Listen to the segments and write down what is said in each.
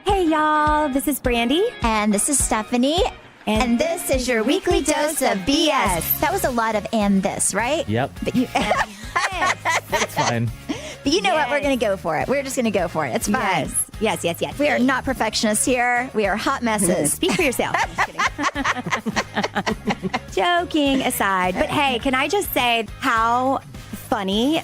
Hey, y'all. This is Brandi. And this is Stephanie. And this is your weekly dose of BS. That was a lot of "and this," right? Yep. But you, It's fine. but you know what? We're going to go for it. We're just going to go for it. It's fine. Yes. We are not perfectionists here. We are hot messes. Speak for yourself. I'm just kidding. Joking aside. But hey, can I just say how funny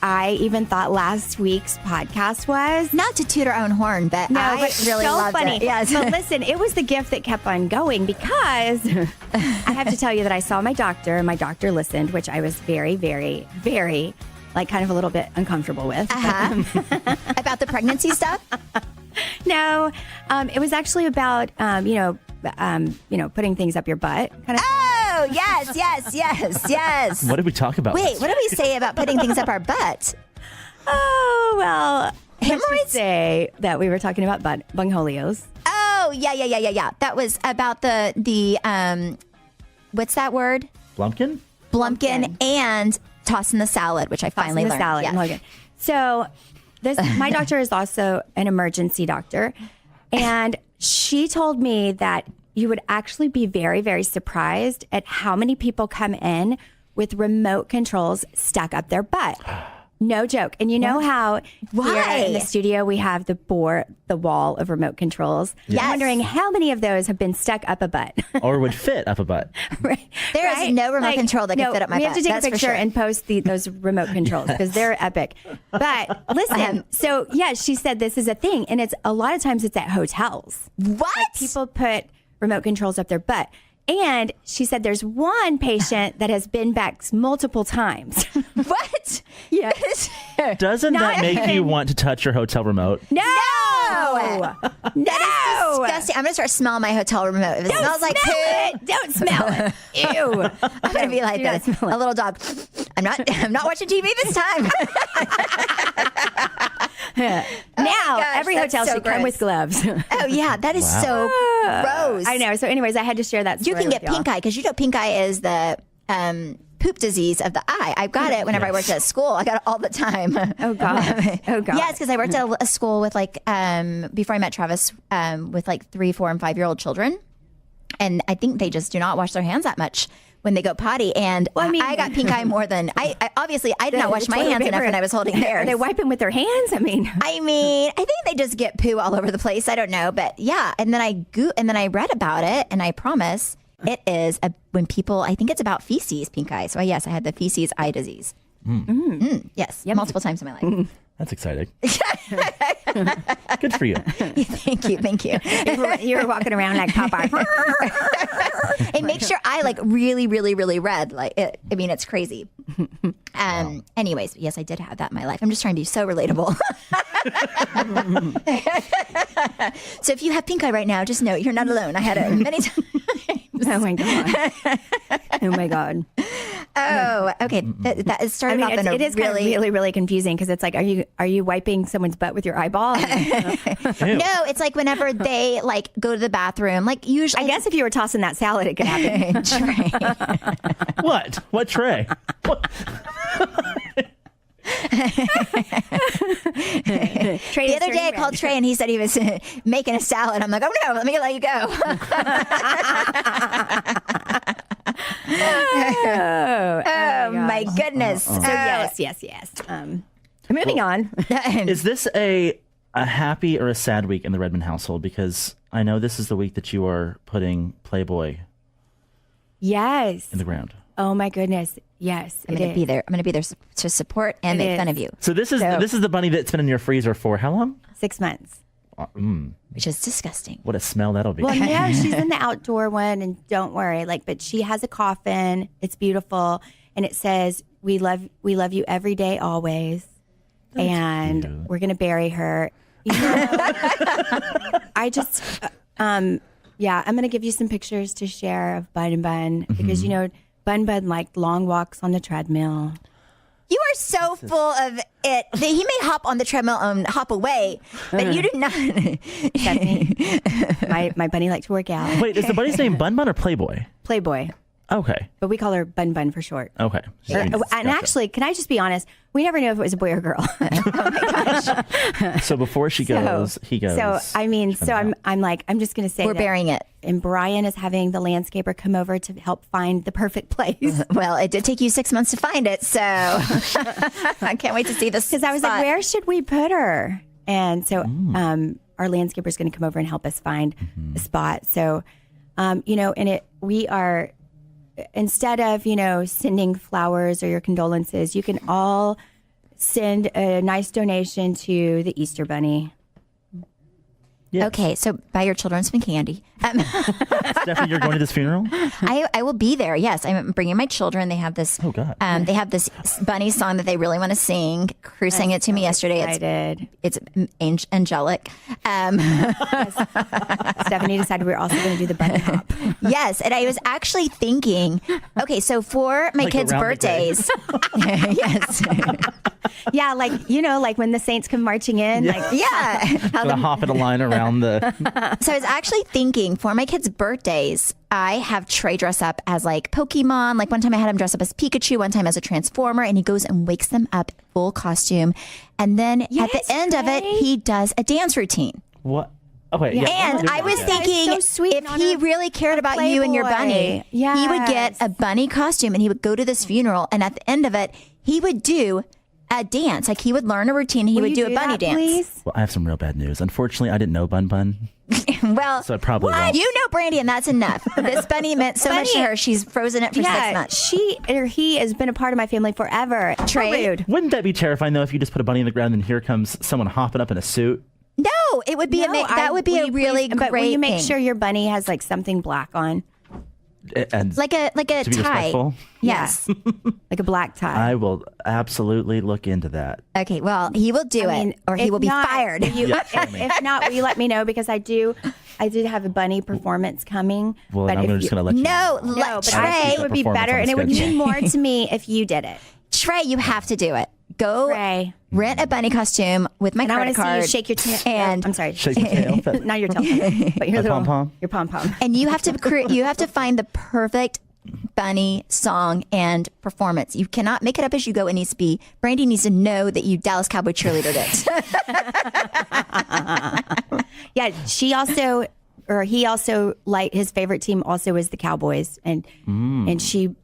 I even thought last week's podcast was? Not to toot our own horn, but No, I but really so loved funny. it. Yes. But listen, it was the gift that kept on going because I have to tell you that I saw my doctor and my doctor listened, which I was very, very, very, like kind of a little bit uncomfortable with. About the pregnancy stuff? No, it was actually about, putting things up your butt. Kind of. Oh, yes. What did we talk about? Wait, what did we say about putting things up our butt? Oh, well, let's Hemorrhoids? just say that we were talking about bungholios. Oh, yeah. That was about the what's that word? Blumpkin? Blumpkin and tossing the salad, which I finally learned. Salad. Yeah. Okay. So my doctor is also an emergency doctor. And she told me that you would actually be very, very surprised at how many people come in with remote controls stuck up their butt. No joke. And you know how here in the studio we have the wall of remote controls? Yes. I'm wondering how many of those have been stuck up a butt. Or would fit up a butt. Right. There is no remote control that can fit up my we butt. have to take That's a for picture sure. and post those remote controls because they're epic. But listen, so yeah, she said this is a thing, and it's a lot of times it's at hotels. What? Like people put remote controls up their butt. And she said there's one patient that has been back multiple times. What? Yes. Doesn't that Not make you even- want to touch your hotel remote? No! That is disgusting. I'm going to start smelling my hotel remote. If it smells like poo, Don't smell it. Ew. I'm going to be like Do not this. smell it. A little dog. I'm not watching TV this time. Now, gosh, every that's hotel so should come gross. with gloves. Oh, yeah. That is so gross. I know. So anyways, I had to share that You story can get with y'all. pink eye because you know pink eye is the poop disease of the eye. I've got it whenever I worked at school. I got it all the time. Oh, God. Oh, God. Yes, because I worked at a school with before I met Travis, with 3, 4, and 5-year-old children. And I think they just do not wash their hands that much when they go potty. And Well, I mean- I got pink eye more than I obviously I did not wash my toilet hands enough paper- when I was holding Are theirs. they wiping with their hands? I mean, I think they just get poo all over the place. I don't know, but yeah. And then I read about it, and I promise it is when people. I think it's about feces, pink eye. So yes, I had the feces eye disease. Yes, multiple times in my life. That's exciting. Good for you. Thank you. you were walking around like Popeye. It makes your eye really, really, really red. It's crazy. Anyways, yes, I did have that in my life. I'm just trying to be so relatable. So if you have pink eye right now, just know you're not alone. I had it many times. Oh my God. Oh my God. Oh, okay. That is started off in a it is kind of really, really confusing because it's like, are you wiping someone's butt with your eyeball? Ew. No, it's like whenever they go to the bathroom, usually. I guess if you were tossing that salad, it could happen. What? What tray? What? The other day I called Trey and he said he was making a salad. I'm like, oh no, let me let you go. Oh my goodness. So yes. Moving on. Is this a happy or a sad week in the Redmond household? Because I know this is the week that you are putting Playboy Yes. in the ground. Oh my goodness. Yes. I'm going to be there. I'm going to be there to support and make fun of you, So this is the bunny that's been in your freezer for how long? 6 months. which is disgusting. What a smell that'll be. Well, no, she's in the outdoor one, and don't worry. But she has a coffin. It's beautiful, and it says, "We love you every day, always." And cute. we're gonna bury her. You know, I just, I'm gonna give you some pictures to share of Bun and Bun because Bun liked long walks on the treadmill. You are so full of it. He may hop on the treadmill and hop away, but you do not. Stephanie, my bunny likes to work out. Wait, is the bunny's name Bun Bun or Playboy? Playboy, Okay. but we call her Bun Bun for short. Okay. And Gotcha. actually, can I just be honest? We never knew if it was a boy or girl. Oh my gosh. So before she goes, he goes. So I mean, so I'm like, I'm just going to say We're burying it. And Brian is having the landscaper come over to help find the perfect place. Well, it did take you 6 months to find it, so I can't wait to see this. Because I was like, where should we put her? And so our landscaper is going to come over and help us find a spot. So, we are, instead of, sending flowers or your condolences, you can all send a nice donation to the Easter Bunny. Yes. Okay, so buy your children some candy. Stephanie, you're going to this funeral? I will be there. Yes, I'm bringing my children. They have this. Oh God. They have this bunny song that they really want to sing. Crew sang it to me yesterday. It's angelic. Stephanie decided we were also going to do the bunny hop. Yes, and I was actually thinking. Okay, so for my kids' birthdays, yes, Yeah, like when the saints come marching in, Gonna hop in a line around the. So I was actually thinking for my kids' birthdays, I have Trey dress up as like Pokemon. Like one time I had him dress up as Pikachu, one time as a Transformer, and he goes and wakes them up full costume. And then at the end of it, he does a dance routine. What? Okay. Yeah. And I was thinking, so sweet if he really cared about you and your bunny, he would get a bunny costume and he would go to this funeral. And at the end of it, he would do a dance. Like he would learn a routine. He would do a bunny dance. Please? Well, I have some real bad news. Unfortunately, I didn't know Bun. Well, So I probably won't. you know Brandi, and that's enough. This bunny meant so much to her. She's frozen it for 6 months. She or he has been a part of my family forever. Trey? Rude. Wouldn't that be terrifying though if you just put a bunny in the ground and here comes someone hopping up in a suit? No, it would be that would be a really great. But will you make thing. sure your bunny has like something black on, And like a to be tie? respectful? Yes. like a black tie? I will absolutely look into that. Okay. Well, he will do it, or he if will be not, fired. If not, will you let me know because I did have a bunny performance coming. Well, but I'm if just going to let you know. No, No, but Trey. it would be better, and it would mean more to me if you did it. Trey, you have to do it. Go Trey. rent a bunny costume with my And I credit want to see card. you shake your tail. And I'm sorry, Shake your tail. not your tail, but your My little pom-pom? your pom pom. and you have to find the perfect bunny song and performance. You cannot make it up as you go. It needs to be. Brandi needs to know that you Dallas Cowboy cheerleadered it. Yeah, he also like his favorite team also is the Cowboys, and she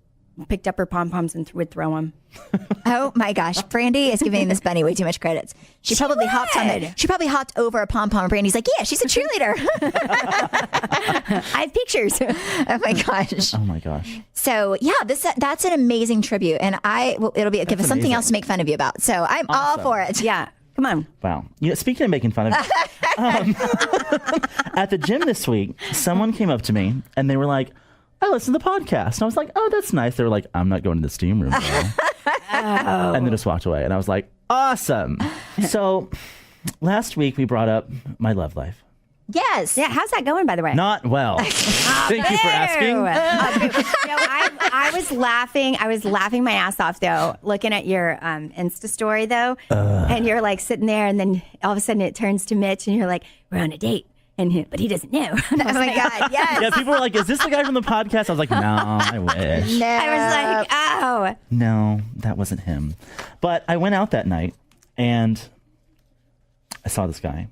picked up her pom poms and would throw them. Oh my gosh, Brandi is giving this bunny way too much credit. She probably hopped on it. She probably hopped over a pom pom. Brandi's like, yeah, she's a cheerleader. I have pictures. Oh my gosh. Oh my gosh. So yeah, that's an amazing tribute, and it'll be give us something amazing. else to make fun of you about. So I'm all for it. Yeah, come on. Wow. Speaking of making fun of at the gym this week, someone came up to me and they were like, I listen to the podcast. And I was like, oh, that's nice. They were like, I'm not going to the steam room. And then just walked away. And I was like, awesome. So last week we brought up my love life. Yes. Yeah, how's that going, by the way? Not well. Thank you for asking. I was laughing. I was laughing my ass off though, looking at your Insta story though, and you're like sitting there, and then all of a sudden it turns to Mitch, and you're like, "We're on a date," but he doesn't know. Oh my God. Yes. Yeah, people were like, is this the guy from the podcast? I was like, no, I wish. No. I was like, "Oh, No, that wasn't him. But I went out that night and I saw this guy.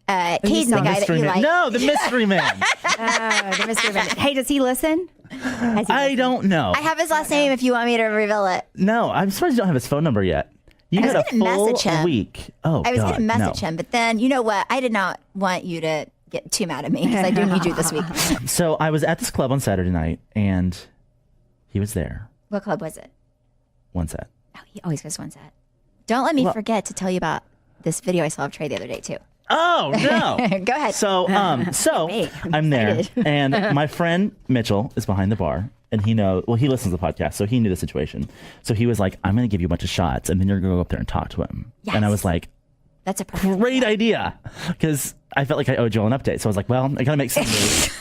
Caden, the guy that you like. No, the mystery man. the mystery man." Hey, does he listen? I don't know. I have his last name if you want me to reveal it. No, I'm surprised you don't have his phone number yet. You I was had a gonna full message him. week. Oh, I was God, going to message no. him, but then you know what? I did not want you to get too mad at me because I do need you this week. So I was at this club on Saturday night and he was there. What club was it? One set. Oh, he always goes one set. Don't let me forget to tell you about this video I saw of Trey the other day too. Oh no! Go ahead. So I'm there, and my friend Mitchell is behind the bar, and he listens to the podcast, so he knew the situation. So he was like, "I'm going to give you a bunch of shots, and then you're going to go up there and talk to him." Yes. And I was like, That's a perfect "Great idea," because I felt like I owed you all an update. So I was like, "Well, I got to make some moves."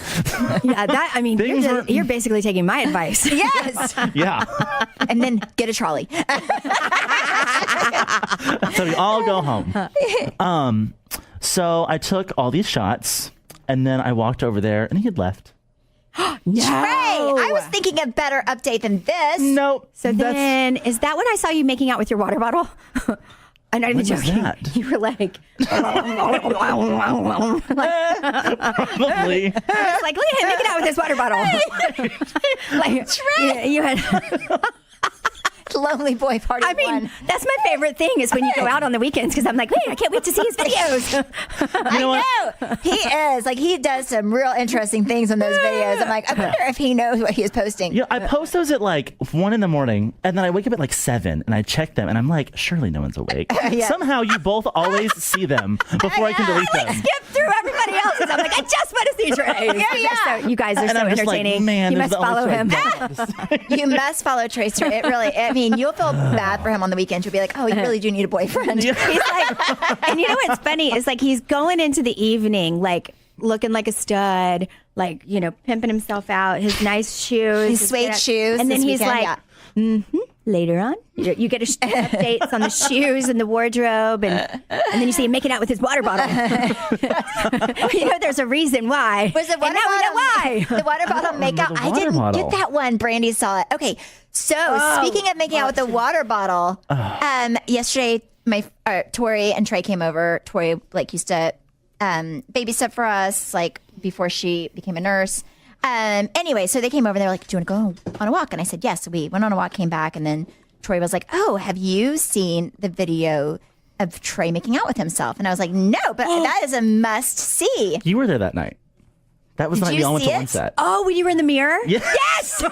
Yeah, you're basically taking my advice. Yes. Yeah. And then get a trolley. So we all go home. So I took all these shots, and then I walked over there, and he had left. No. Trey, I was thinking a better update than this. Nope. So then, is that when I saw you making out with your water bottle? I'm not even When was joking. that? You were like, Probably. it's like, look at him making out with his water bottle. Like, you had. Lonely boy party. I mean, that's my favorite thing is when you go out on the weekends because I'm like, wait, I can't wait to see his videos. You know what? No, he is like he does some real interesting things in those videos. I'm like, I wonder if he knows what he is posting. You know, I post those at like 1 a.m, and then I wake up at like 7 and I check them and I'm like, surely no one's awake. Yeah. Somehow you both always see them before I can delete them. Skip through everybody else's. I'm like, I just want to see Trey's. Yeah. So, you guys are And so I'm just like, entertaining. man, you this must is the follow only him. show I don't. You must follow Trace. It really. I mean, you'll feel bad for him on the weekend. You'll be like, oh, you really do need a boyfriend. He's like, and you know what's funny is like he's going into the evening like looking like a stud, like pimping himself out, his nice shoes, His suede shoes. and then this he's weekend, like, later on, you get updates on the shoes and the wardrobe, and then you see him making out with his water bottle. There's a reason why. Was it water and now we know why. The water bottle makeout? the I water didn't bottle. get that one. Brandy saw it. Okay, so speaking of making out with the water bottle, yesterday Tori and Trey came over. Tori used to babysit for us before she became a nurse. Anyway, so they came over and they were like, do you want to go on a walk? And I said, yes. So we went on a walk, came back, and then Tori was like, oh, have you seen the video of Trey making out with himself? And I was like, no, but that is a must see. You were there that night. That was the night you we all went see to it? one set. Oh, when you were in the mirror? Yes. So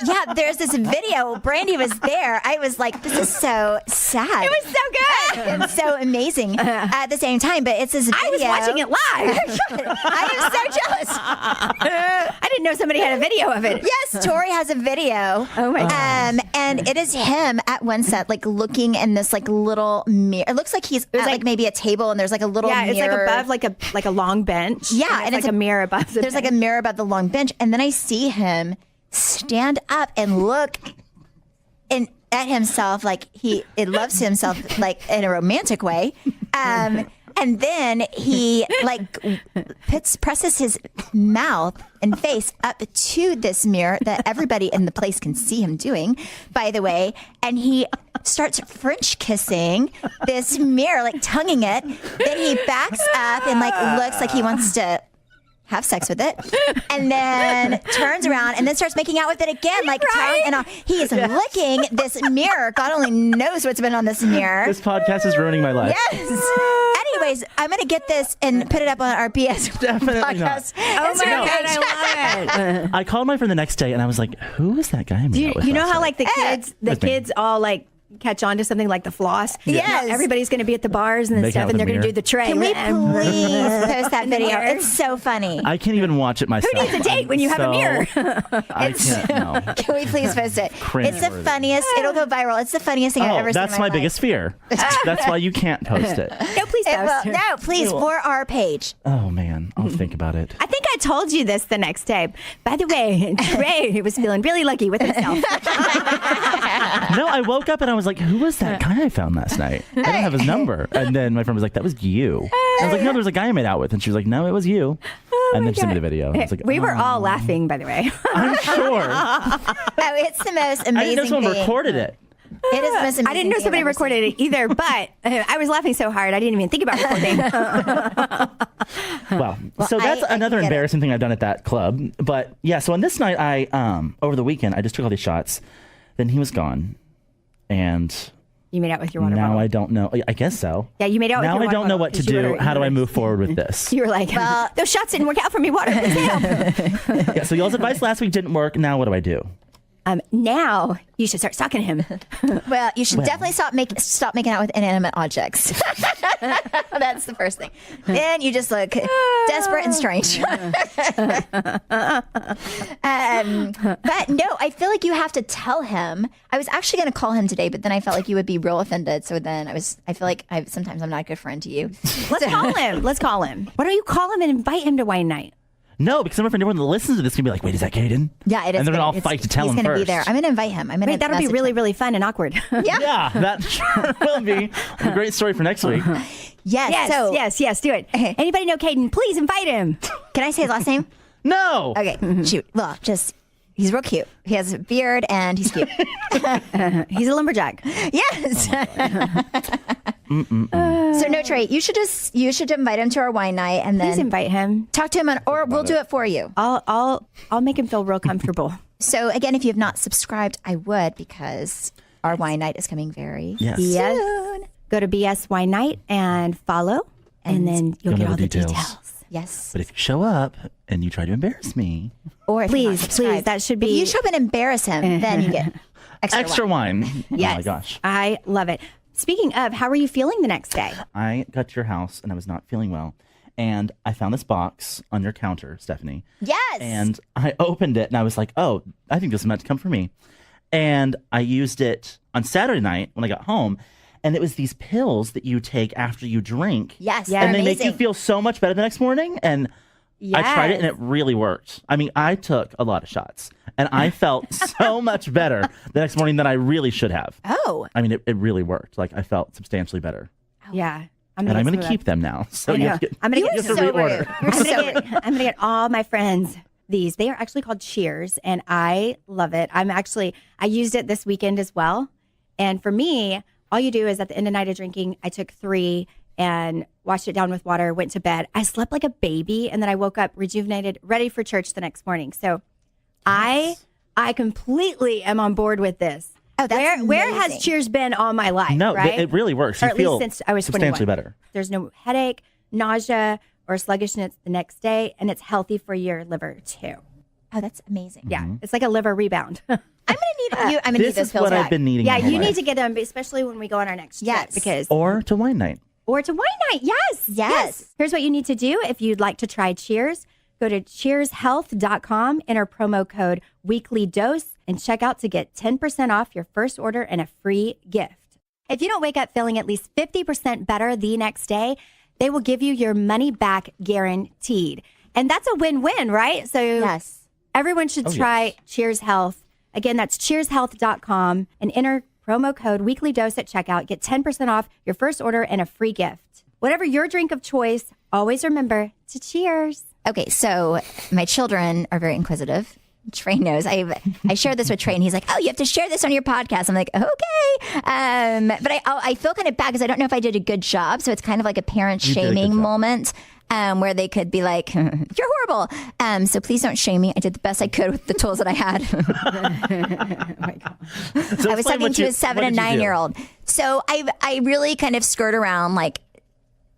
yeah, there's this video. Brandy was there. I was like, this is so sad. It was so good. And so amazing at the same time. But it's this video. I was watching it live. I am so jealous. I didn't know somebody had a video of it. Yes, Tori has a video. Oh my God. And it is him at one set, looking in this little mirror. It looks like he's at maybe a table, and there's a little Yeah, mirror. it's above a long bench. Yeah, and it's like a mirror above the There's bench. a mirror above the long bench, and then I see him stand up and look at himself it loves himself in a romantic way. And then he presses his mouth and face up to this mirror that everybody in the place can see him doing, by the way. And he starts French kissing this mirror, tonguing it. Then he backs up and looks like he wants to have sex with it, and then turns around and then starts making out with it again, tongue and all. He is licking this mirror. God only knows what's been on this mirror. This podcast is ruining my life. Yes. Anyways, I'm gonna get this and put it up on our BS Definitely podcast. Oh my Instagram God, page. I love it. I called my friend the next day and I was like, who is that guy I made out with You know last how night? the That's me. kids all catch on to something like the floss? Yes. Everybody's going to be at the bars and Make stuff, out and with they're the going to mirror. do the tray. Can we please post that video? mirror. It's so funny. I can't even watch it myself. Who needs a date when you have a mirror? I can't. No. Can we please post it? Cringe It's the worthy. funniest. It'll go viral. It's the funniest thing I've Oh, ever seen. that's in my life. biggest fear. That's why you can't post it. No, please It post. will, no, please, for our page. Oh man, I'll think about it. I think I told you this the next day. By the way, Trey was feeling really lucky with himself. No, I woke up and I was like, who was that guy I found last night? I don't have his number. And then my friend was like, that was you. I was like, no, there's a guy I made out with. And she was like, no, it was you. And then she sent me the video. I was like, We were oh, all laughing, by the way. I'm sure. Oh, it's the most I amazing didn't know someone thing. recorded it. It is the most amazing I didn't know thing somebody I've ever recorded it either, but I was laughing so hard I didn't even think about recording. Wow. So that's I another get it. embarrassing thing I've done at that club. But yeah, so on this night, I over the weekend, I just took all these shots. Then he was gone. And You made out with your water now bottle. I don't know. I guess so. Yeah, you made out with Now your I water don't know bottle what to 'cause you do. were- How do I move forward with this? You were like, those shots didn't work out for me. Water, please help. Yeah, so y'all's advice last week didn't work. Now what do I do? Now you should start stalking him. Well, you should definitely stop making out with inanimate objects. That's the first thing. Then you just look desperate and strange. But no, I feel like you have to tell him. I was actually going to call him today, but then I felt like you would be real offended. So then I feel like sometimes I'm not a good friend to you. Let's call him. Let's call him. Why don't you call him and invite him to wine night? No, because I'm afraid everyone that listens to this can be like, wait, is that Caden? Yeah, it is. And they're gonna- going to all it's- fight to tell him He's first. be there. I'm going to invite him. I'm going Wait, that'll be really, really fun and awkward. Yeah, that sure will be a great story for next week. Yes. Yes, So yes, do it. Anybody know Caden? Please invite him. can I say his last name? No. Okay. Shoot. Well, just He's real cute. He has a beard and he's cute. He's a lumberjack. Yes. So no, Trey, you should invite him to our wine night and Please then invite him. talk to him or we'll do it for you. I'll make him feel real comfortable. So again, if you have not subscribed, I would, because our wine night is coming very Yes. soon. Go to BS Wine Night and follow, and then you'll You'll get know all the the details. details. Yes. But if you show up and you try to embarrass me, Or if you're not Please, subscribed. that should If be- you show up and embarrass him, then you get extra wine. Oh Yes. my gosh. I love it. Speaking of, how were you feeling the next day? I got to your house and I was not feeling well. And I found this box on your counter, Stephanie. Yes. And I opened it and I was like, oh, I think this is meant to come for me. And I used it on Saturday night when I got home. And it was these pills that you take after you drink. Yes. Yeah. they're And they make amazing. you feel so much better the next morning. And I tried it and it really worked. I mean, I took a lot of shots and I felt so much better the next morning than I really should have. Oh. I mean, it really worked. Like I felt substantially better. Yeah. And I'm going to keep them now. So I you know. have to get, I'm gonna you get have to so reorder. rude. You're I'm gonna get all my friends these. They are actually called Cheers, and I love it. I used it this weekend as well. And for me, all you do is at the end of night of drinking, I took 3 and washed it down with water, went to bed. I slept like a baby, and then I woke up rejuvenated, ready for church the next morning. So I completely am on board with this. Oh, that's where amazing. has Cheers been all my life? No, right? it really works. Or You at least feel since I was substantially 21. better. There's no headache, nausea, or sluggishness the next day, and it's healthy for your liver too. Oh, that's amazing. Yeah, it's like a liver rebound. I'm gonna need you. I'm gonna need This those is pills what back. I've been needing. yeah, my whole you need life. to get them, especially when we go on our next trip. Yes. Because Or to wine night. or to wine night. Yes. Here's what you need to do if you'd like to try Cheers. Go to cheershealth.com, enter promo code weeklydose, and check out to get 10% off your first order and a free gift. If you don't wake up feeling at least 50% better the next day, they will give you your money back guaranteed. And that's a win-win, right? So Yes. everyone should try Cheers Health. Again, that's cheershealth.com and enter promo code weeklydose at checkout. Get 10% off your first order and a free gift. Whatever your drink of choice, always remember to cheers. Okay, so my children are very inquisitive. Trey knows. I shared this with Trey, and he's like, "Oh, you have to share this on your podcast." I'm like, "Okay," but I feel kind of bad because I don't know if I did a good job. So it's kind of like a parent You did a good shaming job. moment where they could be like, "You're horrible." So please don't shame me. I did the best I could with the tools that I had. So I was explain talking what to you- a 7 what and did you do? 9-year-old. So I really kind of skirt around like,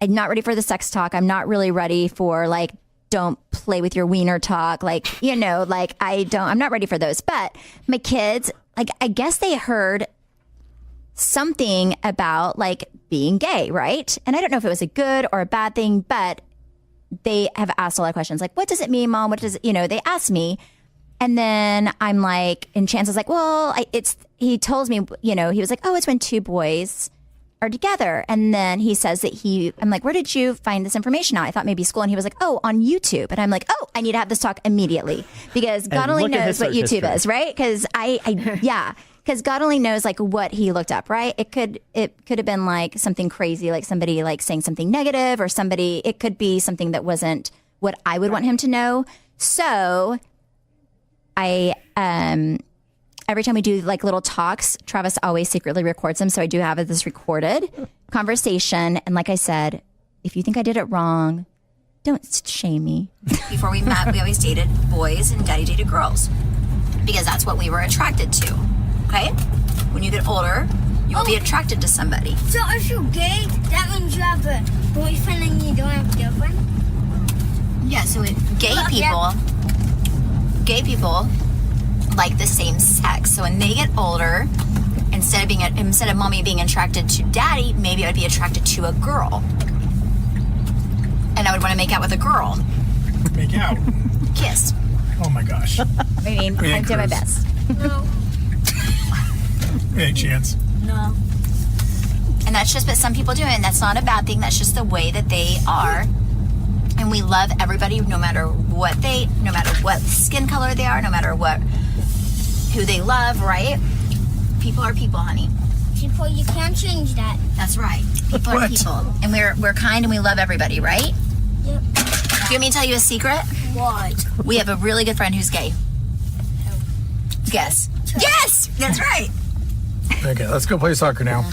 I'm not ready for the sex talk. I'm not really ready for like, don't play with your wiener talk. Like, like I'm not ready for those. But my kids, like, I guess they heard something about like being gay, right? And I don't know if it was a good or a bad thing, but they have asked a lot of questions. Like, what does it mean, Mom? What does it, they asked me. And then I'm like, and Chance is like, well, he tells me, he was like, oh, it's when 2 boys are together. And then he says that I'm like, where did you find this information out? I thought maybe school. And he was like, oh, on YouTube. And I'm like, oh, I need to have this talk immediately because God And only look at knows his what search YouTube history. is, right? Because because God only knows like what he looked up, right? It could have been like something crazy, like somebody like saying something negative or it could be something that wasn't what I would want him to know. So I, every time we do like little talks, Travis always secretly records them. So I do have this recorded conversation. And like I said, if you think I did it wrong, don't shame me. Before we met, we always dated boys and Daddy dated girls because that's what we were attracted to. Okay? When you get older, you will be attracted to somebody. So if you're gay, that means you have a boyfriend and you don't have a girlfriend? Yeah, so gay Well, people like the same sex. So when they get older, instead of mommy being attracted to daddy, maybe I would be attracted to a girl. And I would want to make out with a girl. Make out. Kiss. Oh my gosh. I mean, Yeah, I do my Chris. best. No. Hey, Chance. No. And that's just what some people do, and that's not a bad thing. That's just the way that they are. And we love everybody no matter what skin color they are, no matter who they love, right? People are people, honey. People, you can't change that. That's right. People are What? people. And we're kind and we love everybody, right? Do Yep. you want me to tell you a secret? What? We have a really good friend who's gay. Guess. Yes, that's right. Okay, let's go play soccer now.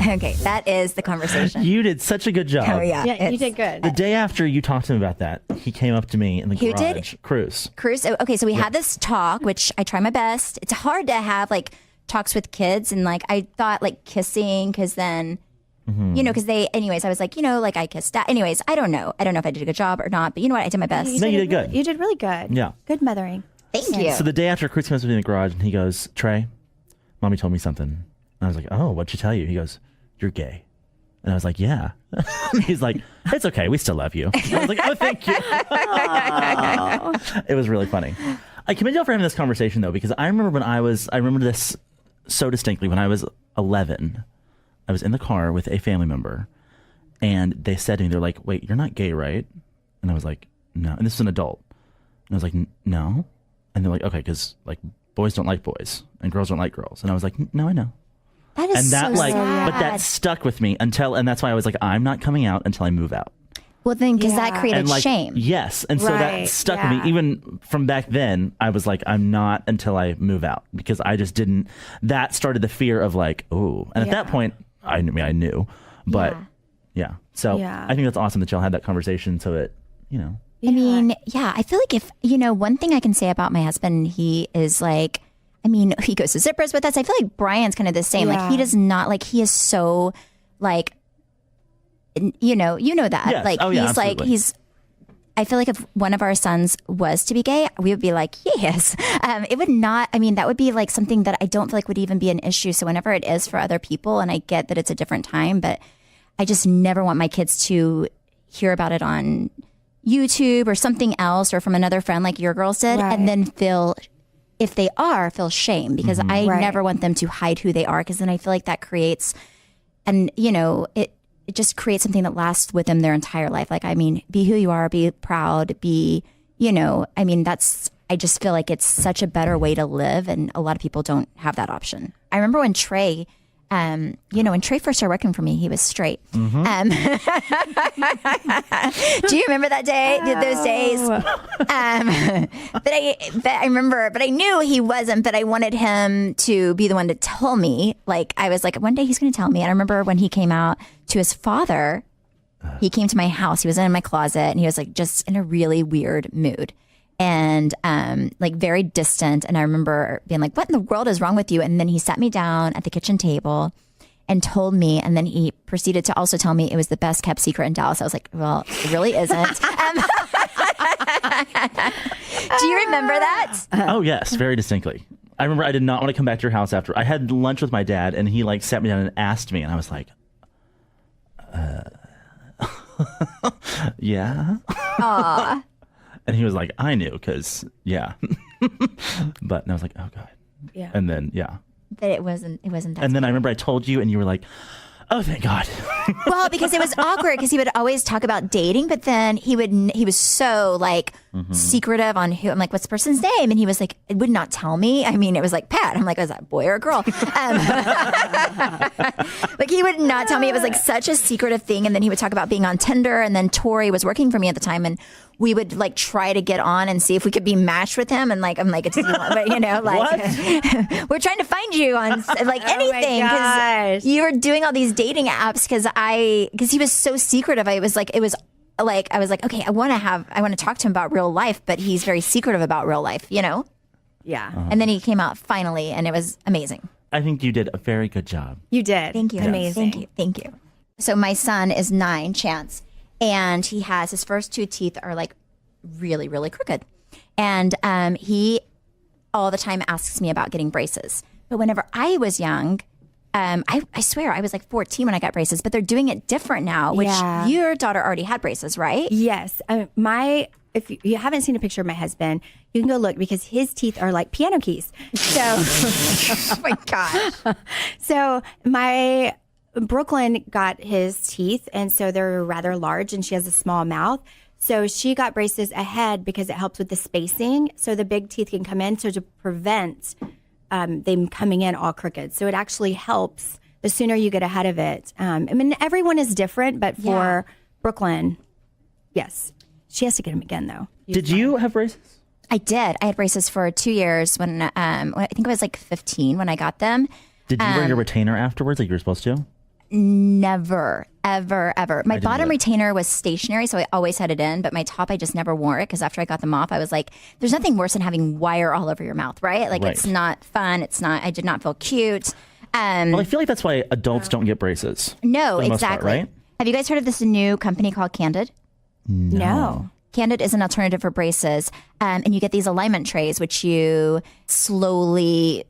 Okay, that is the conversation. You did such a good job. Oh yeah, Yeah, you it's- did good. The day after you talked to him about that, he came up to me in the Who did? garage. Cruz. Cruz. Okay, so we had this talk, which I try my best. It's hard to have like talks with kids, and like I thought like kissing, because then because they. Anyways, I was like, like I kissed dad. Anyways, I don't know. I don't know if I did a good job or not, but you know what? I did my best. No, you did good. You did really good. Yeah. Good mothering. Thank you. So the day after, Cruz comes to me in the garage and he goes, Trey, Mommy told me something. And I was like, oh, what'd she tell you? He goes, you're gay. And I was like, yeah. He's like, it's okay. We still love you. And I was like, oh, thank you. It was really funny. I commend y'all for having this conversation, though, because I remember I remember this so distinctly. When I was 11, I was in the car with a family member, and they said to me, they're like, wait, you're not gay, right? And I was like, no. And this is an adult. And I was like, no. And they're like, okay, because like boys don't like boys and girls don't like girls. And I was like, no, I know. That is And that so like, sad. but that stuck with me and that's why I was like, I'm not coming out until I move out. Well, then, because that Yeah. created And like, shame. yes. And so that Right, stuck with yeah. me. Even from back then, I was like, I'm not until I move out, because I just didn't, that started the fear of like, oh, and at that Yeah. point, I knew, but yeah. So Yeah. I think that's awesome that y'all had that conversation so that, I mean, yeah, I feel like if, one thing I can say about my husband, he is like, he goes to zippers with us. I feel like Brian's kind of the same. Like, he Yeah. does not, like, he is so, like, you know that. Yes. Like, Oh, yeah, he's like, absolutely. I feel like if one of our sons was to be gay, we would be like, yes. It would not, that would be like something that I don't feel like would even be an issue. So whenever it is for other people, and I get that it's a different time, but I just never want my kids to hear about it on YouTube or something else, or from another friend like your girls did, Right. and then feel shame, because I Right. never want them to hide who they are, because then I feel like that creates, and it just creates something that lasts with them their entire life. Like, be who you are, be proud, be, I just feel like it's such a better way to live, and a lot of people don't have that option. I remember when Trey, when Trey first started working for me, he was straight. Do you remember that day? Those days? But I remember, but I knew he wasn't, but I wanted him to be the one to tell me. Like, I was like, one day he's going to tell me. And I remember when he came out to his father, he came to my house. He was in my closet, and he was like just in a really weird mood. And like very distant. And I remember being like, what in the world is wrong with you? And then he sat me down at the kitchen table and told me, and then he proceeded to also tell me it was the best kept secret in Dallas. I was like, well, it really isn't. Do you remember that? Oh yes, very distinctly. I remember I did not want to come back to your house after. I had lunch with my dad, and he like sat me down and asked me, and I was like, yeah. Aw. And he was like, I knew, because, yeah. But and I was like, oh, God. Yeah. And then, yeah. But it wasn't that. And then I remember I told you, and you were like, oh, thank God. Well, because it was awkward, because he would always talk about dating, but then he was so like secretive on who. I'm like, what's the person's name? And he was like, it would not tell me. It was like Pat. I'm like, is that a boy or a girl? Like, he would not tell me. It was like such a secretive thing. And then he would talk about being on Tinder. And then Tori was working for me at the time, and we would like try to get on and see if we could be matched with him. And like, I'm like, but we're trying to find you on like anything, gosh. because you were doing all these dating apps, because he was so secretive. I was like, okay, I want to talk to him about real life, but he's very secretive about real life, Yeah. And then he came out finally, and it was amazing. I think you did a very good job. You did. Thank you. Amazing. Thank you. So my son is 9, Chance, and he has his first 2 teeth are like really, really crooked. And he all the time asks me about getting braces. But whenever I was young, I swear I was like 14 when I got braces, but they're doing it different now, which Yeah. your daughter already had braces, right? Yes. If you haven't seen a picture of my husband, you can go look, because his teeth are like piano keys. So, Oh my gosh. so my Brooklyn got his teeth, and so they're rather large, and she has a small mouth. So she got braces ahead because it helps with the spacing, so the big teeth can come in, so to prevent them coming in all crooked. So it actually helps the sooner you get ahead of it. Everyone is different, but for Brooklyn, yes. She has to get them again, though. Did you have braces? I did. I had braces for 2 years when I think I was like 15 when I got them. Did you wear your retainer afterwards like you were supposed to? Never, ever, ever. My didn't bottom either. retainer was stationary, so I always had it in. But my top, I just never wore it because after I got them off, I was like, there's nothing worse than having wire all over your mouth, right? Like, Right. it's not fun. It's not, I did not feel cute. Well, I feel like that's why adults don't get braces. No, for the most part, exactly. right? Have you guys heard of this new company called Candid? No. Candid is an alternative for braces, and you get these alignment trays, which you slowly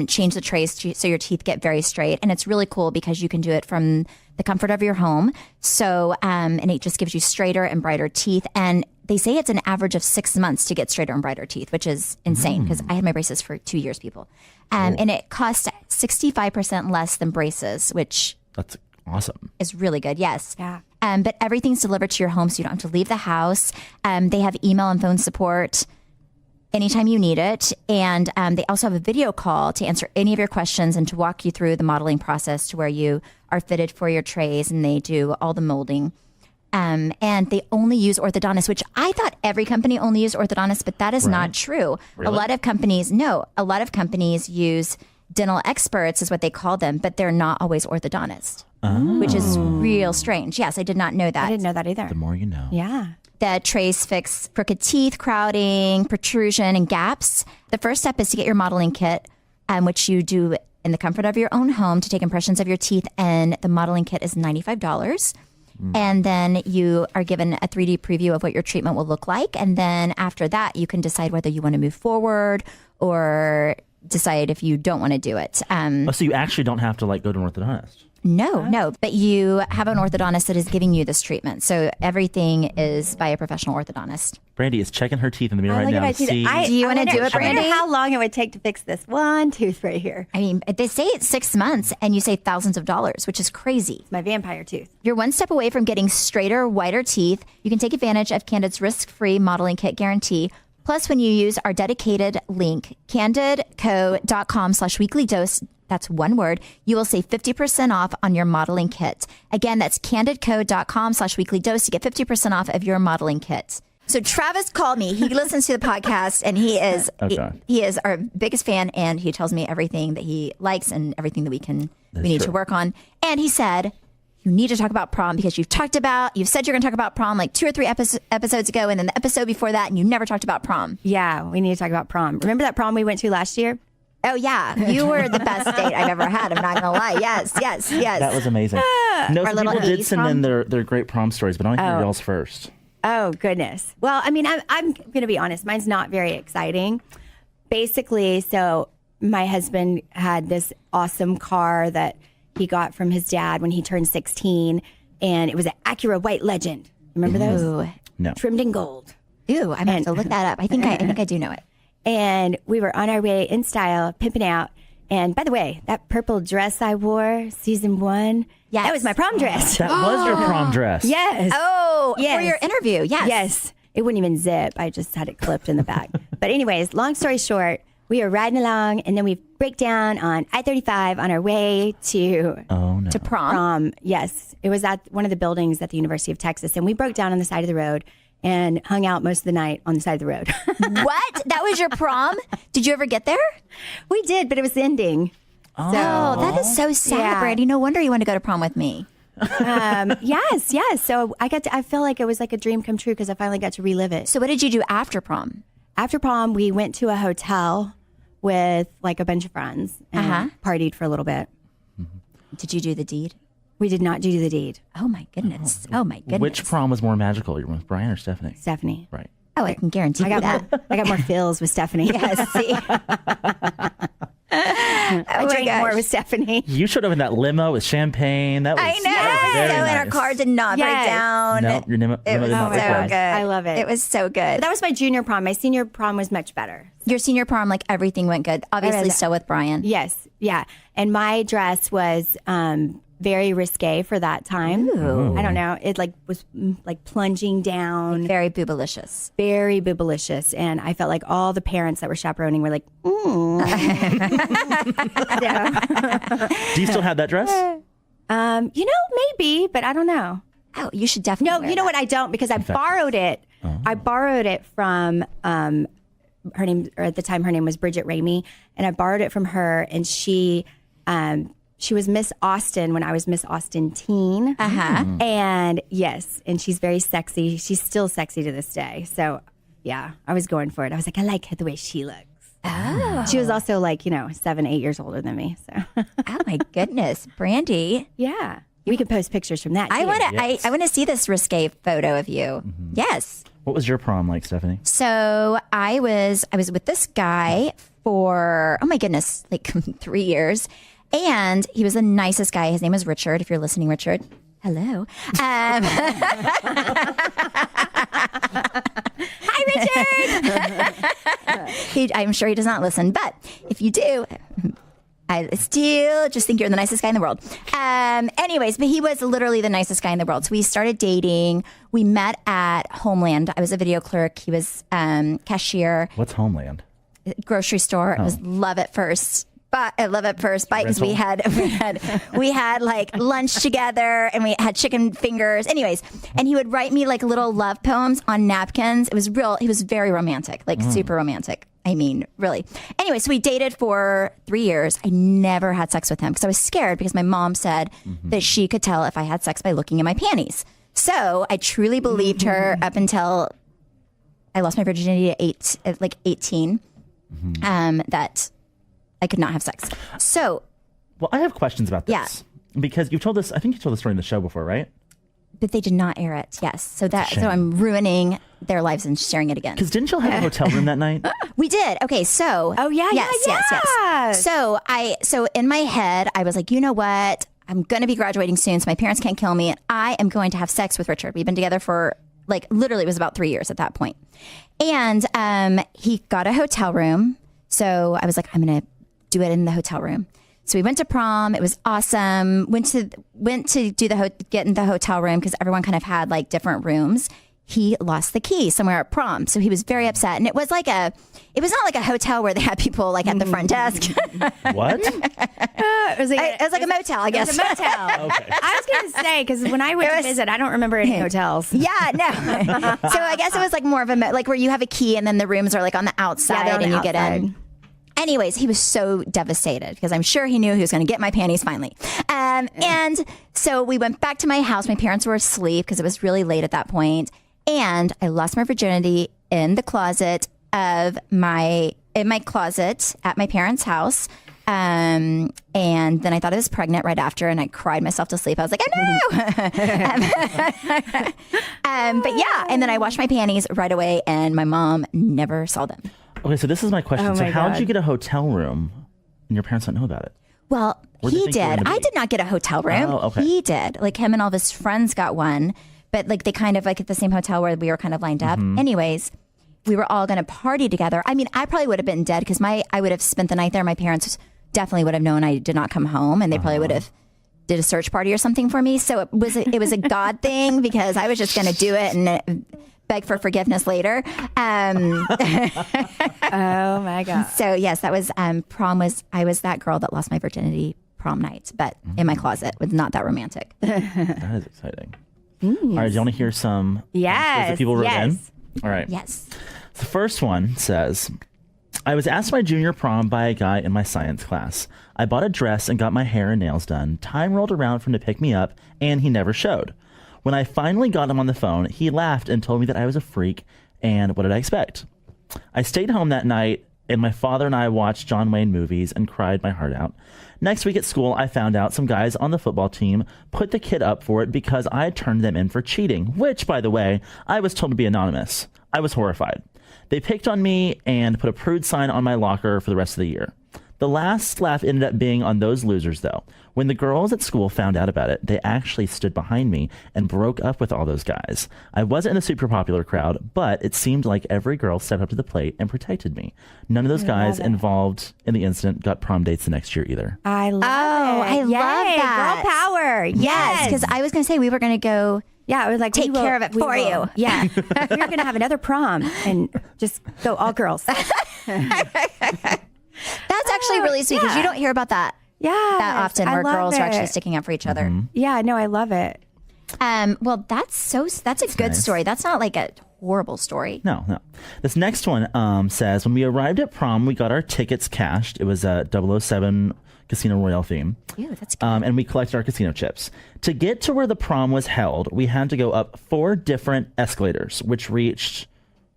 change the trays so your teeth get very straight. And it's really cool because you can do it from the comfort of your home. So, and it just gives you straighter and brighter teeth. And they say it's an average of 6 months to get straighter and brighter teeth, which is insane because I had my braces for 2 years, people. And it costs 65% less than braces, which That's awesome. is really good. Yes. Yeah. But everything's delivered to your home, so you don't have to leave the house. They have email and phone support anytime you need it. And they also have a video call to answer any of your questions and to walk you through the modeling process to where you are fitted for your trays, and they do all the molding. And they only use orthodontists, which I thought every company only used orthodontists, but that is not true. Really? A lot of companies use dental experts is what they call them, but they're not always orthodontists, which is real strange. Yes, I did not know that. I didn't know that either. The more you know. Yeah. The trays fix crooked teeth, crowding, protrusion, and gaps. The first step is to get your modeling kit, which you do in the comfort of your own home to take impressions of your teeth. And the modeling kit is $95. And then you are given a 3D preview of what your treatment will look like. And then after that, you can decide whether you want to move forward or decide if you don't want to do it. Oh, so you actually don't have to like go to an orthodontist. No, but you have an orthodontist that is giving you this treatment. So everything is by a professional orthodontist. Brandy is checking her teeth in the mirror right Look at now my to teeth. see. Do you wanna do it, I wonder Brandi? how long it would take to fix this one tooth right here. I mean, they say it's 6 months and you save thousands of dollars, which is crazy. My vampire tooth. You're one step away from getting straighter, whiter teeth. You can take advantage of Candid's risk-free modeling kit guarantee. Plus, when you use our dedicated link, candidco.com/weekly dose, that's one word, you will save 50% off on your modeling kit. Again, that's candidco.com/weekly dose to get 50% off of your modeling kit. So Travis called me. He listens to the podcast, and he is he is our biggest fan, and he tells me everything that he likes and everything that we need to work on. And he said, you need to talk about prom because you've said you're going to talk about prom like 2 or 3 episodes ago, and then the episode before that, and you never talked about prom. Yeah, we need to talk about prom. Remember that prom we went to last year? Oh, yeah. You were the best date I've ever had. I'm not going to lie. Yes. That was amazing. No, some little people did E's send in prom? their great prom stories, but I want to hear y'all's first. Oh, goodness. Well, I mean, I'm going to be honest. Mine's not very exciting. Basically, so my husband had this awesome car that he got from his dad when he turned 16, and it was an Acura White Legend. Remember those? Ooh. No. Trimmed in gold. Ooh, I'm going to look that up. I think I do know it. And we were on our way in style, pimping out. And by the way, that purple dress I wore, season 1, Yes. that was my prom dress. That was your prom dress. Yes. Oh, Yes. for your interview. Yes. Yes. It wouldn't even zip. I just had it clipped in the back. But anyways, long story short, we were riding along, and then we break down on I-35 on our way to To prom. Yes. It was at one of the buildings at the University of Texas. And we broke down on the side of the road and hung out most of the night on the side of the road. What? That was your prom? Did you ever get there? We did, but it was ending. Oh, that is so sad, Yeah. Brandi. No wonder you want to go to prom with me. Yes. So I feel like it was like a dream come true because I finally got to relive it. So what did you do after prom? After prom, we went to a hotel with like a bunch of friends and partied for a little bit. Did you do the deed? We did not do the deed. Oh, my goodness. Oh, my goodness. Which prom was more magical? You were with Brian or Stephanie? Stephanie. Right. Oh, I can guarantee you that. I got more feels with Stephanie. Yes, see? I drank more with Stephanie. You showed up in that limo with champagne. That was I know. that was very So in our nice. car did not break Yes. down. No, your limo It did was not so break down. good. I love it. It was so good. That was my junior prom. My senior prom was much better. Your senior prom, like everything went good. Obviously, Okay. so with Brian. Yes. Yeah. And my dress was very risque for that time. I don't know. It like was like plunging down. Very boobalicious. Very boobalicious, and I felt like all the parents that were chaperoning were like, Do you still have that dress? maybe, but I don't know. Oh, you should definitely No, wear you know that. what? I don't because I borrowed it. I borrowed it from her name, or at the time her name was Bridget Ramey, and I borrowed it from her, and she was Miss Austin when I was Miss Austin Teen. And yes, and she's very sexy. She's still sexy to this day. So yeah, I was going for it. I was like, I like the way she looks. Oh. She was also like, 7, 8 years older than me. So Oh my goodness, Brandi. yeah, we could post pictures from that. I too. want to. I want to see this risque photo of you. Yes. What was your prom like, Stephanie? So I was with this guy for, oh my goodness, like 3 years. And he was the nicest guy. His name was Richard. If you're listening, Richard, hello. Hi, Richard. I'm sure he does not listen, but if you do, I still just think you're the nicest guy in the world. Anyways, but he was literally the nicest guy in the world. So we started dating. We met at Homeland. I was a video clerk. He was cashier. What's Homeland? Grocery store. It was love at first. But I love at first bite because we had like lunch together and we had chicken fingers. Anyways, and he would write me like little love poems on napkins. It was real. He was very romantic, like super romantic. I mean, really. Anyway, so we dated for 3 years. I never had sex with him because I was scared because my mom said that she could tell if I had sex by looking at my panties. So I truly believed her up until I lost my virginity at 18. That I could not have sex. So, well, I have questions about this. Yeah. Because you've told this, I think you told the story in the show before, right? But they did not air it. Yes. So I'm ruining their lives and sharing it again. Because didn't you have a hotel room that night? We did. Okay. So. Oh yeah. Yes. So in my head, I was like, you know what? I'm going to be graduating soon, so my parents can't kill me. And I am going to have sex with Richard. We've been together for like literally it was about 3 years at that point. And he got a hotel room. So I was like, I'm going to do it in the hotel room. So we went to prom. It was awesome. Went to get in the hotel room because everyone kind of had like different rooms. He lost the key somewhere at prom, so he was very upset. And it was not like a hotel where they had people like at the front desk. What? It was like a motel, I guess. It was a motel. Okay. I was going to say, because when I went to visit, I don't remember any hotels. Yeah, no. So I guess it was like more of a like where you have a key and then the rooms are like on the outside they're on the and you outside. get in. Anyways, he was so devastated because I'm sure he knew he was going to get my panties finally. And so we went back to my house. My parents were asleep because it was really late at that point. And I lost my virginity in the closet in my closet at my parents' house. And then I thought I was pregnant right after, and I cried myself to sleep. I was like, I know. But yeah, and then I washed my panties right away, and my mom never saw them. Okay, so this is my question. Oh so my how did God. you get a hotel room and your parents don't know about it? Well, Where'd they he think you were did. gonna I be? did not get a hotel room. Oh, okay. He did. Like him and all of his friends got one, but like they kind of like at the same hotel where we were kind of lined up. Anyways, we were all going to party together. I mean, I probably would have been dead because I would have spent the night there. My parents definitely would have known I did not come home, and they probably would have did a search party or something for me. So it was a God thing because I was just going to do it and beg for forgiveness later. Oh my God. So yes, that was prom. I was that girl that lost my virginity prom night, but in my closet. Was not that romantic. That is exciting. All right, do you want to hear some answers Yes. that people wrote in? Yes. All right. Yes. The first one says, I was asked to my junior prom by a guy in my science class. I bought a dress and got my hair and nails done. Time rolled around for him to pick me up, and he never showed. When I finally got him on the phone, he laughed and told me that I was a freak, and what did I expect? I stayed home that night, and my father and I watched John Wayne movies and cried my heart out. Next week at school, I found out some guys on the football team put the kid up for it because I turned them in for cheating, which, by the way, I was told to be anonymous. I was horrified. They picked on me and put a prude sign on my locker for the rest of the year. The last laugh ended up being on those losers, though. When the girls at school found out about it, they actually stood behind me and broke up with all those guys. I wasn't in the super popular crowd, but it seemed like every girl stepped up to the plate and protected me. None of those guys involved in the incident got prom dates the next year either. I love it. I love that. Girl power. Yes, because I was going to say we were going to go. Yeah, I was like, Take care of it for you. Yeah. We're going to have another prom and just go all girls. That's actually really sweet because you don't hear about that that often, where girls are actually sticking up for each other. Yeah, no, I love it. Well, that's a good nice. story. That's not like a horrible story. No. This next one says, when we arrived at prom, we got our tickets cashed. It was a 007 Casino Royale theme. Ew, that's good. And we collected our casino chips. To get to where the prom was held, we had to go up 4 different escalators, which reached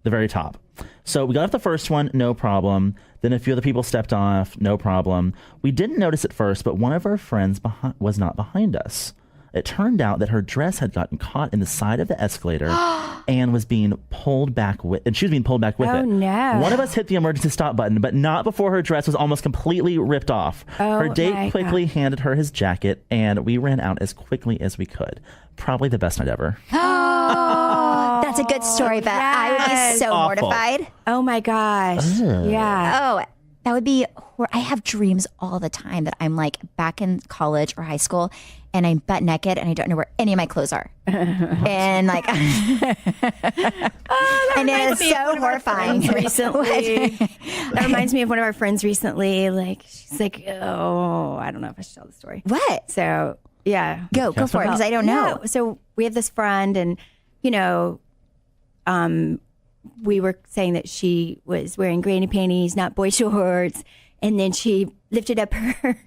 the very top. So we got off the first one, no problem. Then a few other people stepped off, no problem. We didn't notice at first, but one of our friends was not behind us. It turned out that her dress had gotten caught in the side of the escalator and was being pulled back and she was being pulled back with it. Oh, no. One of us hit the emergency stop button, but not before her dress was almost completely ripped off. Her date quickly handed her his jacket, and we ran out as quickly as we could. Probably the best night ever. That's a good story, but I would be so Awful. mortified. Oh my gosh. Yeah. Oh, that would be. I have dreams all the time that I'm like back in college or high school, and I'm butt naked and I don't know where any of my clothes are, and like, and it is so horrifying. Recently, that reminds me of one of our friends recently. Like, she's like, oh, I don't know if I should tell the story. What? So yeah, Go for it, because I don't know. Yeah, so we have this friend, and we were saying that she was wearing granny panties, not boy shorts, and then she lifted up her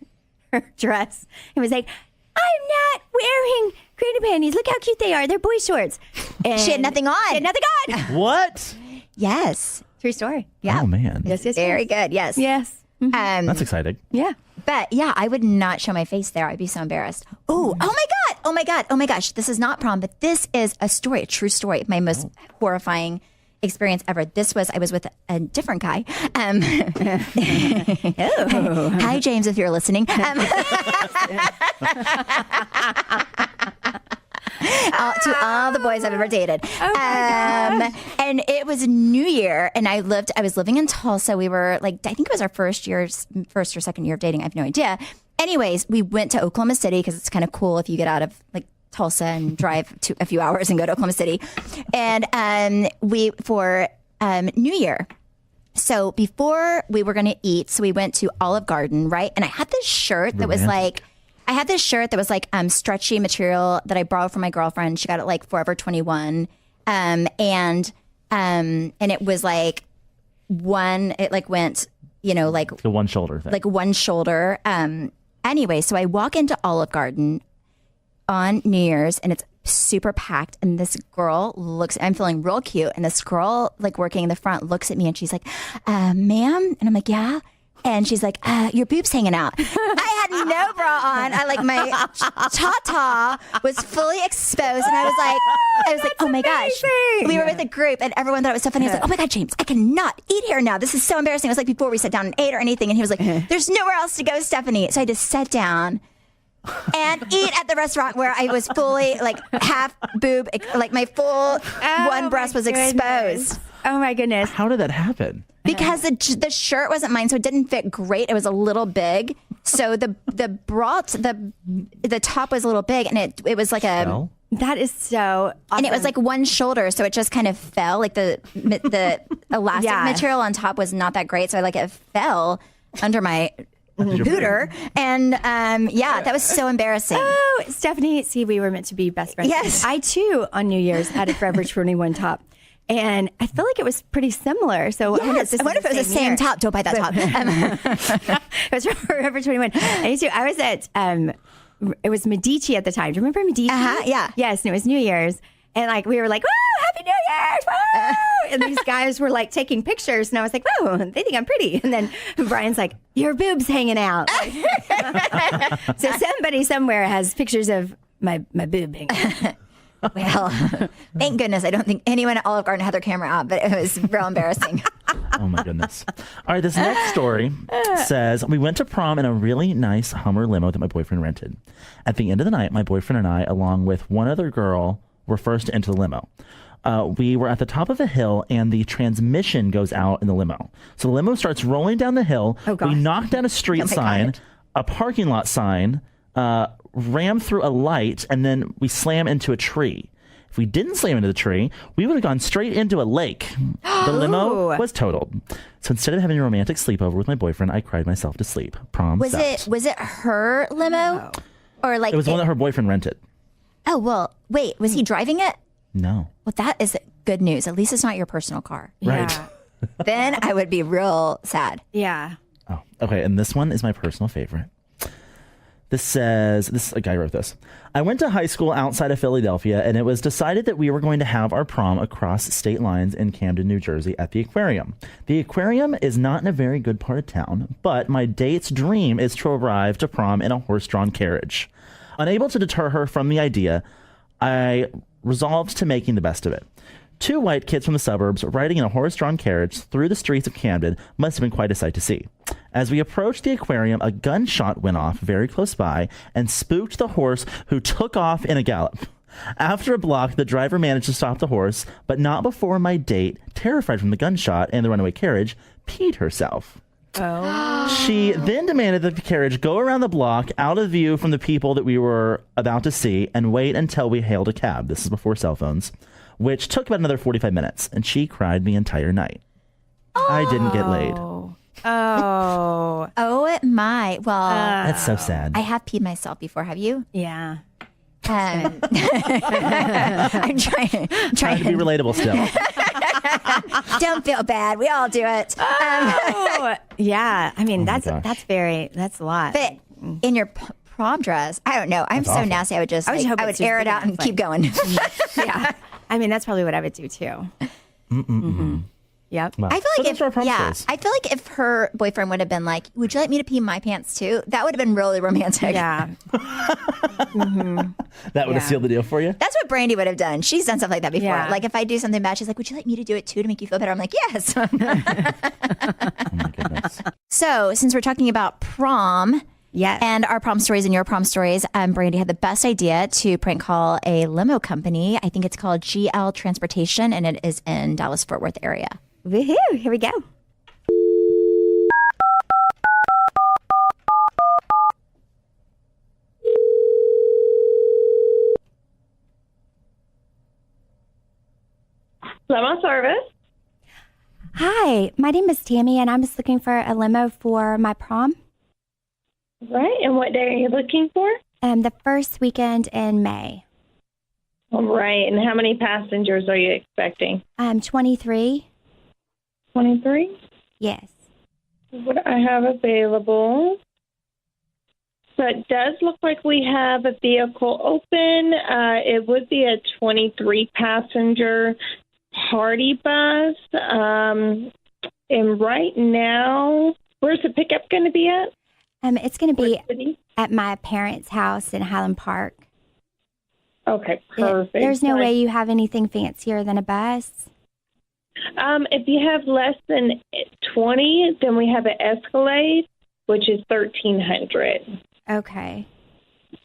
dress and was like, "I'm not wearing granny panties. Look how cute they are. They're boy shorts." And She had nothing on. She had nothing on. What? Yes. True story. Yeah. Oh, man. Yes. Very good. Yes. Yes. Mhm. That's exciting. Yeah. But yeah, I would not show my face there. I'd be so embarrassed. Oh my God. Oh my God. Oh my gosh. This is not prom, but this is a story, a true story. My most horrifying experience ever. I was with a different guy. Hi, James, if you're listening. To all the boys I've ever dated. And it was New Year, and I was living in Tulsa. We were like, I think it was our first or second year of dating. I have no idea. Anyways, we went to Oklahoma City because it's kind of cool if you get out of like Tulsa and drive to a few hours and go to Oklahoma City. And for New Year. So before we were going to eat, so we went to Olive Garden, right? And I had this shirt that was like, stretchy material that I borrowed from my girlfriend. She got it like Forever 21. And it was like went, like The one shoulder thing. like one shoulder. Anyway, so I walk into Olive Garden on New Year's, and it's super packed, and this girl I'm feeling real cute, and this girl like working in the front looks at me, and she's like, "Ma'am," and I'm like, "Yeah." And she's like, "Your boob's hanging out." I had no bra on. I like my ta-ta was fully exposed, and I was like, "Oh my gosh!" We were with a group, and everyone thought it was so funny. I was like, "Oh my God, James, I cannot eat here now. This is so embarrassing." It was like before we sat down and ate or anything, and he was like, "There's nowhere else to go, Stephanie." So I just sat down and eat at the restaurant where I was fully like half boob, like my full one breast was exposed. Oh my goodness. How did that happen? Because the shirt wasn't mine, so it didn't fit great. It was a little big, so the top was a little big, and it was like Well, That is so awesome. and it was like one shoulder, so it just kind of fell. Like the elastic Yeah. material on top was not that great, so it fell under my hooter, and that was so embarrassing. Oh, Stephanie, see, we were meant to be best friends. Yes. I too, on New Year's, had a Forever 21 top. And I feel like it was pretty similar. So I wonder if I wonder if it was the same year. top. Don't buy that top. It was Forever 21. I was at, it was Medici at the time. Do you remember Medici? Yeah. Yes, and it was New Year's. And like we were like, "Woo, Happy New Year's!" Woo! And these guys were like taking pictures, and I was like, "Whoa, they think I'm pretty." And then Brian's like, "Your boob's hanging out." So somebody somewhere has pictures of my boob hanging out. Well, thank goodness I don't think anyone at Olive Garden had their camera out, but it was real embarrassing. Oh my goodness. All right, this next story says, we went to prom in a really nice Hummer limo that my boyfriend rented. At the end of the night, my boyfriend and I, along with one other girl, were first to enter the limo. We were at the top of a hill, and the transmission goes out in the limo. So the limo starts rolling down the hill. Oh, gosh. We knocked down a street sign, God. a parking lot sign, ram through a light, and then we slam into a tree. If we didn't slam into the tree, we would have gone straight into a lake. The limo was totaled. So instead of having a romantic sleepover with my boyfriend, I cried myself to sleep. Prom Was sucked. it her limo? Or like It was one that her boyfriend rented. Oh, well, wait, was he driving it? No. Well, that is good news. At least it's not your personal car. Right. Yeah. Then I would be real sad. Yeah. Oh, okay. And this one is my personal favorite. This says, a guy wrote this. I went to high school outside of Philadelphia, and it was decided that we were going to have our prom across state lines in Camden, New Jersey at the aquarium. The aquarium is not in a very good part of town, but my date's dream is to arrive to prom in a horse-drawn carriage. Unable to deter her from the idea, I resolved to making the best of it. 2 white kids from the suburbs riding in a horse-drawn carriage through the streets of Camden must have been quite a sight to see. As we approached the aquarium, a gunshot went off very close by and spooked the horse, who took off in a gallop. After a block, the driver managed to stop the horse, but not before my date, terrified from the gunshot and the runaway carriage, peed herself. Oh. She then demanded that the carriage go around the block, out of view from the people that we were about to see, and wait until we hailed a cab. This is before cell phones, which took about another 45 minutes, and she cried the entire night. I didn't get laid. Oh. Oh my. Well, That's so sad. I have peed myself before. Have you? Yeah. I'm Trying to trying. be relatable still. Don't feel bad. We all do it. Oh. Yeah. I mean, gosh. that's a lot. But in your prom dress, I don't know. I'm so awful. nasty. I would just, I would hope I would it's just air it big out and enough, keep going. Yeah. I mean, that's probably what I would do too. Yep. Wow. I feel So like those are our prom stories. I feel like if her boyfriend would have been like, "Would you like me to pee in my pants too?" That would have been really romantic. Yeah. That would Yeah. have sealed the deal for you? That's what Brandi would have done. She's done stuff like that before. Yeah. Like if I do something bad, she's like, "Would you like me to do it too to make you feel better?" I'm like, "Yes." Oh my goodness. So since we're talking about prom, Yes. and our prom stories and your prom stories, Brandi had the best idea to prank call a limo company. I think it's called GL Transportation, and it is in Dallas-Fort Worth area. Woohoo. Here we go. Limo service. Hi, my name is Tammy, and I'm just looking for a limo for my prom. Right. And what day are you looking for? The first weekend in May. All right. And how many passengers are you expecting? 23. 23. Yes. What I have available. So it does look like we have a vehicle open. It would be a 23 passenger party bus. And right now, where's the pickup going to be at? It's going to be What city? at my parents' house in Highland Park. Okay, perfect. There's no Right. way you have anything fancier than a bus. If you have less than 20, then we have an Escalade, which is 1,300. Okay.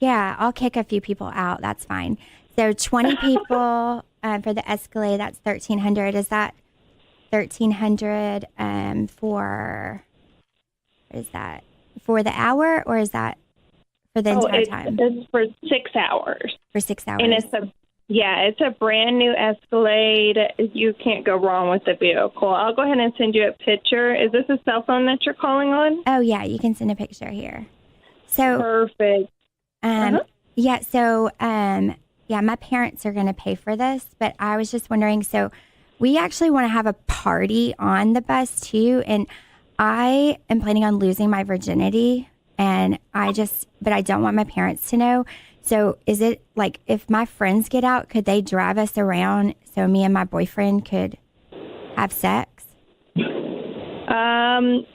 Yeah, I'll kick a few people out. That's fine. So 20 people for the Escalade, that's 1,300. Is that 1,300 for the hour, or is that for the entire time? It's for 6 hours. For 6 hours. And it's a brand new Escalade. You can't go wrong with the vehicle. I'll go ahead and send you a picture. Is this a cell phone that you're calling on? Oh, yeah, you can send a picture here. So, Perfect. yeah, so, yeah, my parents are going to pay for this, but I was just wondering, so we actually want to have a party on the bus too, and I am planning on losing my virginity, but I don't want my parents to know. So is it like, if my friends get out, could they drive us around so me and my boyfriend could have sex?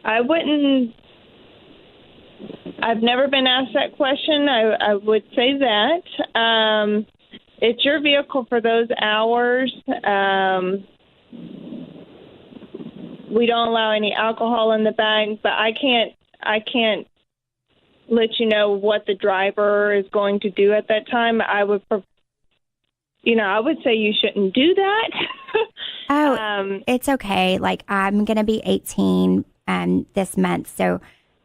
I wouldn't. I've never been asked that question. I would say that. It's your vehicle for those hours. We don't allow any alcohol in the bag, but I can't let you know what the driver is going to do at that time. I would say you shouldn't do that. Oh, it's okay. Like, I'm going to be 18 this month, so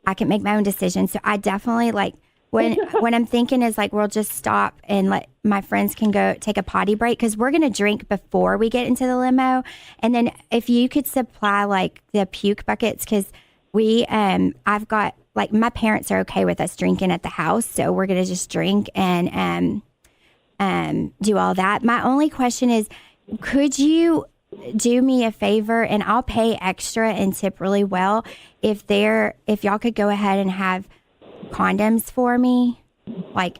I can make my own decisions. So I definitely, like, when I'm thinking is, like, we'll just stop and let my friends can go take a potty break, because we're going to drink before we get into the limo. And then if you could supply, like, the puke buckets, because I've got, like, my parents are okay with us drinking at the house, so we're going to just drink and do all that. My only question is, could you do me a favor, and I'll pay extra and tip really well if y'all could go ahead and have condoms for me, like.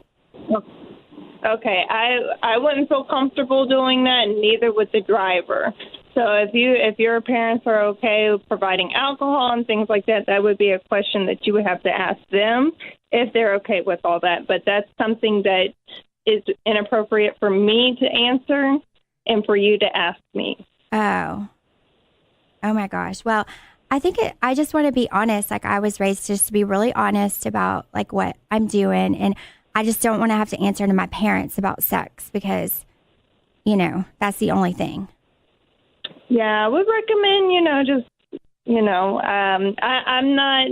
Okay, I wouldn't feel comfortable doing that, and neither would the driver. So if your parents are okay with providing alcohol and things like that, that would be a question that you would have to ask them if they're okay with all that. But that's something that is inappropriate for me to answer and for you to ask me. Oh my gosh. Well, I just want to be honest. Like, I was raised just to be really honest about like what I'm doing. And I just don't want to have to answer to my parents about sex because, that's the only thing. Yeah, I would recommend, I'm not,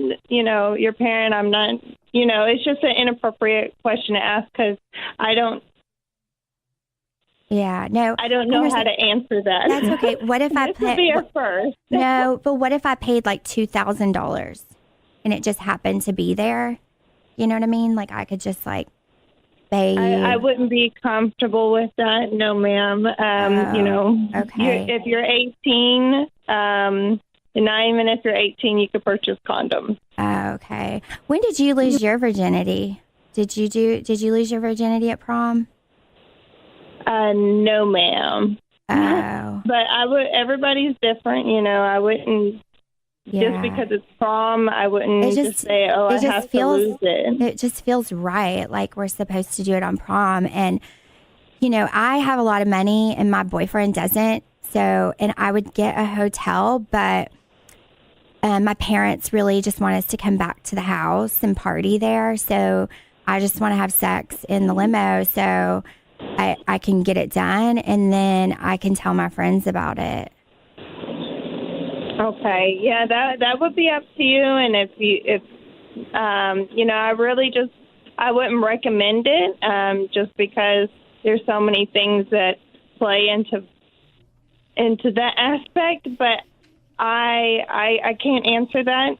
your parent. I'm not, it's just an inappropriate question to ask because I don't. Yeah, no. I don't know how to answer that. That's okay. What if I This would be a first. No, but what if I paid like $2,000 and it just happened to be there? You know what I mean? Like, I could just like pay. I wouldn't be comfortable with that. No, ma'am. Okay. If you're 18, not even if you're 18, you could purchase condoms. Okay. When did you lose your virginity? Did you lose your virginity at prom? No, ma'am. Oh. But I would. Everybody's different, I wouldn't. Yeah. Just because it's prom, I wouldn't just say, "Oh, I have to lose it." It just feels right, like we're supposed to do it on prom. And I have a lot of money, and my boyfriend doesn't. So, and I would get a hotel, but my parents really just want us to come back to the house and party there. So, I just want to have sex in the limo. So. I can get it done, and then I can tell my friends about it. Okay, yeah, that would be up to you. And if I wouldn't recommend it, just because there's so many things that play into that aspect. But I can't answer that.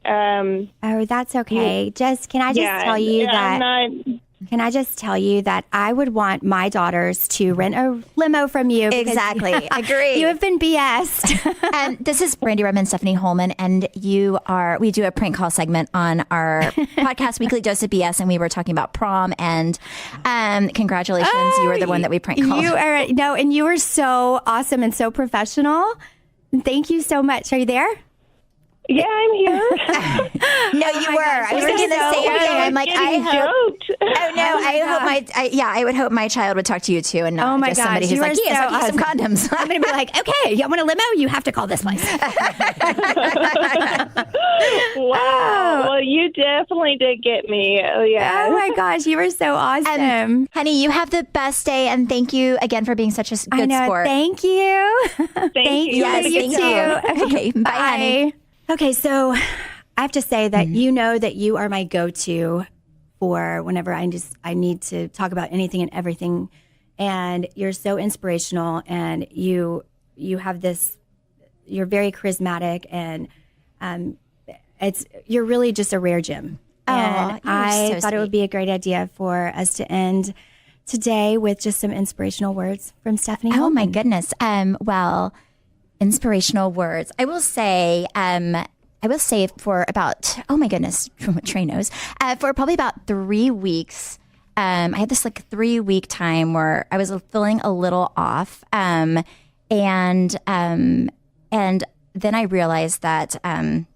Oh, that's okay. Can I just tell you that? Can I just tell you that I would want my daughters to rent a limo from you? Exactly. Agree. You have been BS'd. And this is Brandi and Stephanie Holman, and we do a prank call segment on our podcast, Weekly Dose of BS, and we were talking about prom, and congratulations, you were the one that we prank called. And you were so awesome and so professional. Thank you so much. Are you there? Yeah, I'm here. No, you were. I was thinking the same thing. I'm like, I hope. Oh no, I would hope my child would talk to you too, and not just somebody who's like, yes, I'll give you some condoms. I'm going to be like, okay, you want a limo? You have to call this place. Wow. Well, you definitely did get me. Oh, yeah. Oh my gosh, you were so awesome. Honey, you have the best day, and thank you again for being such a good sport. Thank you. Thank you. Yes, you thank too. you. Okay, bye, honey. Okay, so I have to say that that you are my go-to for whenever I need to talk about anything and everything, and you're so inspirational, and you have this, you're very charismatic, and you're really just a rare gem. And I thought it would be a great idea for us to end today with just some inspirational words from Stephanie. Oh my goodness. Well, inspirational words. I will say for about, oh my goodness, Trey knows, for probably about 3 weeks, I had this 3-week time where I was feeling a little off. And then I realized that, I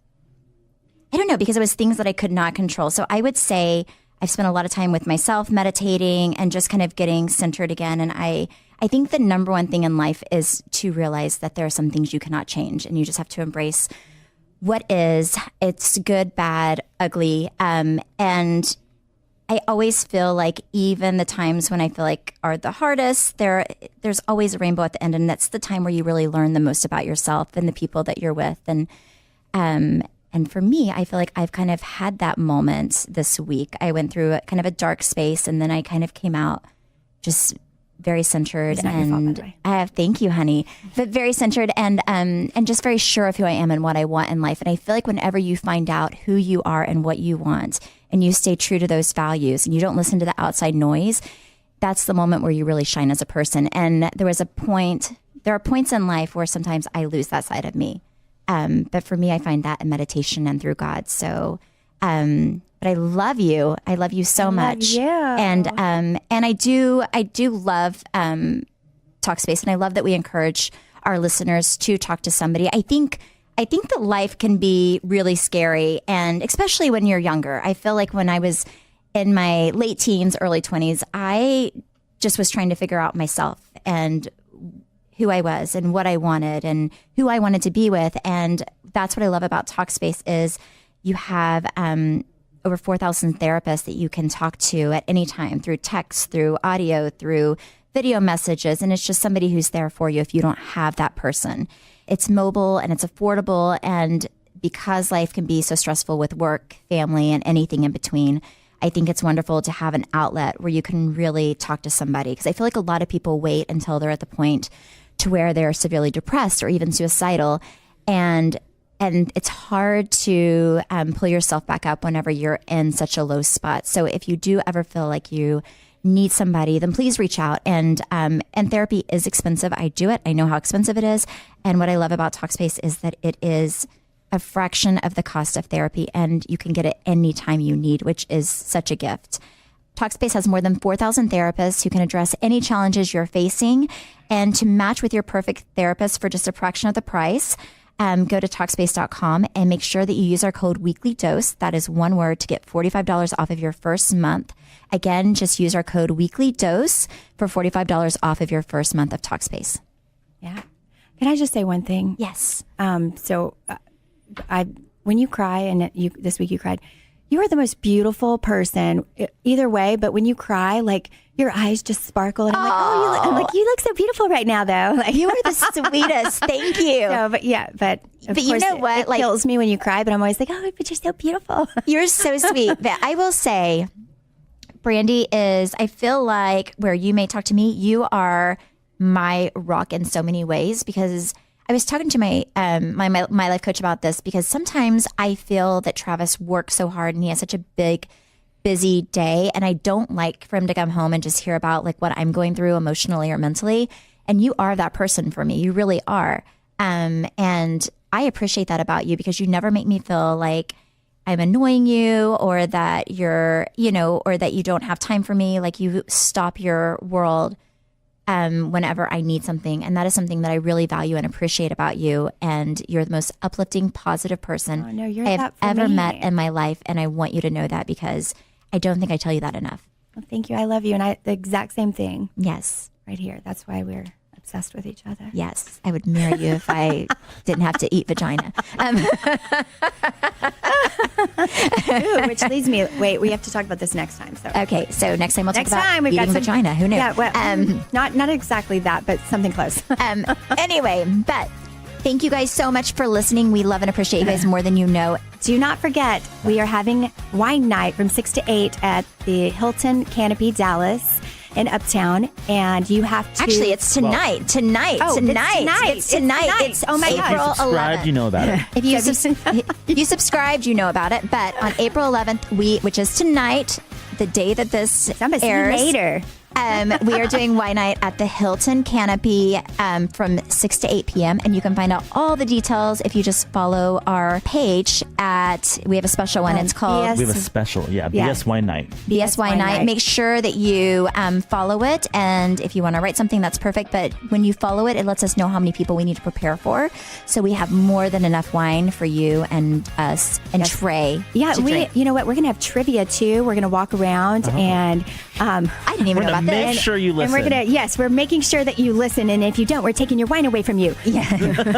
don't know, because it was things that I could not control. So I would say I've spent a lot of time with myself, meditating and just kind of getting centered again. And I think the number one thing in life is to realize that there are some things you cannot change, and you just have to embrace what is. It's good, bad, ugly. And I always feel like even the times when I feel like are the hardest, there's always a rainbow at the end. And that's the time where you really learn the most about yourself and the people that you're with. And for me, I feel like I've kind of had that moment this week. I went through kind of a dark space, and then I kind of came out just very centered. And thank you, honey. But very centered and just very sure of who I am and what I want in life. And I feel like whenever you find out who you are and what you want, and you stay true to those values, and you don't listen to the outside noise, that's the moment where you really shine as a person. And there was a point there are points in life where sometimes I lose that side of me. But for me, I find that in meditation and through God. So, but I love you. I love you so much. you. And I do love Talkspace, and I love that we encourage our listeners to talk to somebody. I think that life can be really scary, and especially when you're younger. I feel like when I was in my late teens, early 20s, I just was trying to figure out myself and who I was and what I wanted and who I wanted to be with. And that's what I love about Talkspace is you have over 4,000 therapists that you can talk to at any time through text, through audio, through video messages. And it's just somebody who's there for you if you don't have that person. It's mobile and it's affordable. And because life can be so stressful with work, family, and anything in between, I think it's wonderful to have an outlet where you can really talk to somebody. Because I feel like a lot of people wait until they're at the point to where they're severely depressed or even suicidal. And it's hard to pull yourself back up whenever you're in such a low spot. So if you do ever feel like you need somebody, then please reach out. And therapy is expensive. I do it. I know how expensive it is. And what I love about Talkspace is that it is a fraction of the cost of therapy, and you can get it anytime you need, which is such a gift. Talkspace has more than 4,000 therapists who can address any challenges you're facing. And to match with your perfect therapist for just a fraction of the price, go to Talkspace.com and make sure that you use our code WeeklyDose. That is one word to get $45 off of your first month. Again, just use our code WeeklyDose for $45 off of your first month of Talkspace. Yeah. Can I just say one thing? Yes. When you cry, and this week you cried, you are the most beautiful person either way. But when you cry, like your eyes just sparkle, and I'm like, you look so beautiful right now, though. Like, You are the sweetest. Thank you. so, but you know what? It kills me when you cry. But I'm always like, oh, but you're so beautiful. You're so sweet. But I will say, Brandi is, I feel like where you may talk to me, you are my rock in so many ways, because I was talking to my my life coach about this, because sometimes I feel that Travis works so hard and he has such a big, busy day, and I don't like for him to come home and just hear about like what I'm going through emotionally or mentally. And you are that person for me. You really are. And I appreciate that about you, because you never make me feel like I'm annoying you, or that you're, or that you don't have time for me. Like, you stop your world whenever I need something. And that is something that I really value and appreciate about you. And you're the most uplifting, positive person I have ever met in my life. And I want you to know that, because I don't think I tell you that enough. Well, thank you. I love you. And the exact same thing. Yes. Right here. That's why we're obsessed with each other. Yes. I would marry you if I didn't have to eat vagina. Ooh, which leads me, wait, we have to talk about this next time. So Okay. So next time we'll talk next about time we've eating got some, vagina. Who knew? Yeah, well, not exactly that, but something close. Anyway, but thank you guys so much for listening. We love and appreciate you guys more than you know. Do not forget, we are having wine night from 6 to 8 at the Hilton Canopy Dallas in Uptown, and you have to... Actually, it's tonight. Tonight. Oh, tonight. It's tonight. It's Oh my God. April If you subscribed, 11th. you know about it. If you subscribed, you know about it. But on April 11th, which is tonight, the day that this airs, later. we are doing wine night at the Hilton Canopy from 6 to 8 p.m. And you can find out all the details if you just follow our page we have a special one. It's called BS We have a special, BS Wine Night. BS Wine Night. Make sure that you follow it. And if you want to write something, that's perfect. But when you follow it, it lets us know how many people we need to prepare for. So we have more than enough wine for you and us and Trey. Yeah, to drink. you know what? We're going to have trivia too. We're going to walk around and... I didn't even know about Make this. sure you listen. And we're making sure that you listen. And if you don't, we're taking your wine away from you. Yeah.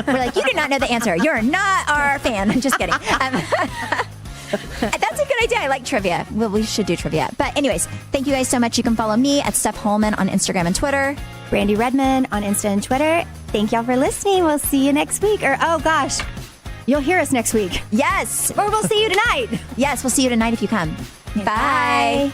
We're like, you do not know the answer. You're not our fan. Just kidding. That's a good idea. I like trivia. Well, we should do trivia. But anyways, thank you guys so much. You can follow me at Steph Holman on Instagram and Twitter. Brandi Redmond on Insta and Twitter. Thank y'all for listening. We'll see you next week. Or, oh gosh, you'll hear us next week. Yes. Or we'll see you tonight. Yes, we'll see you tonight if you come. Bye. Bye.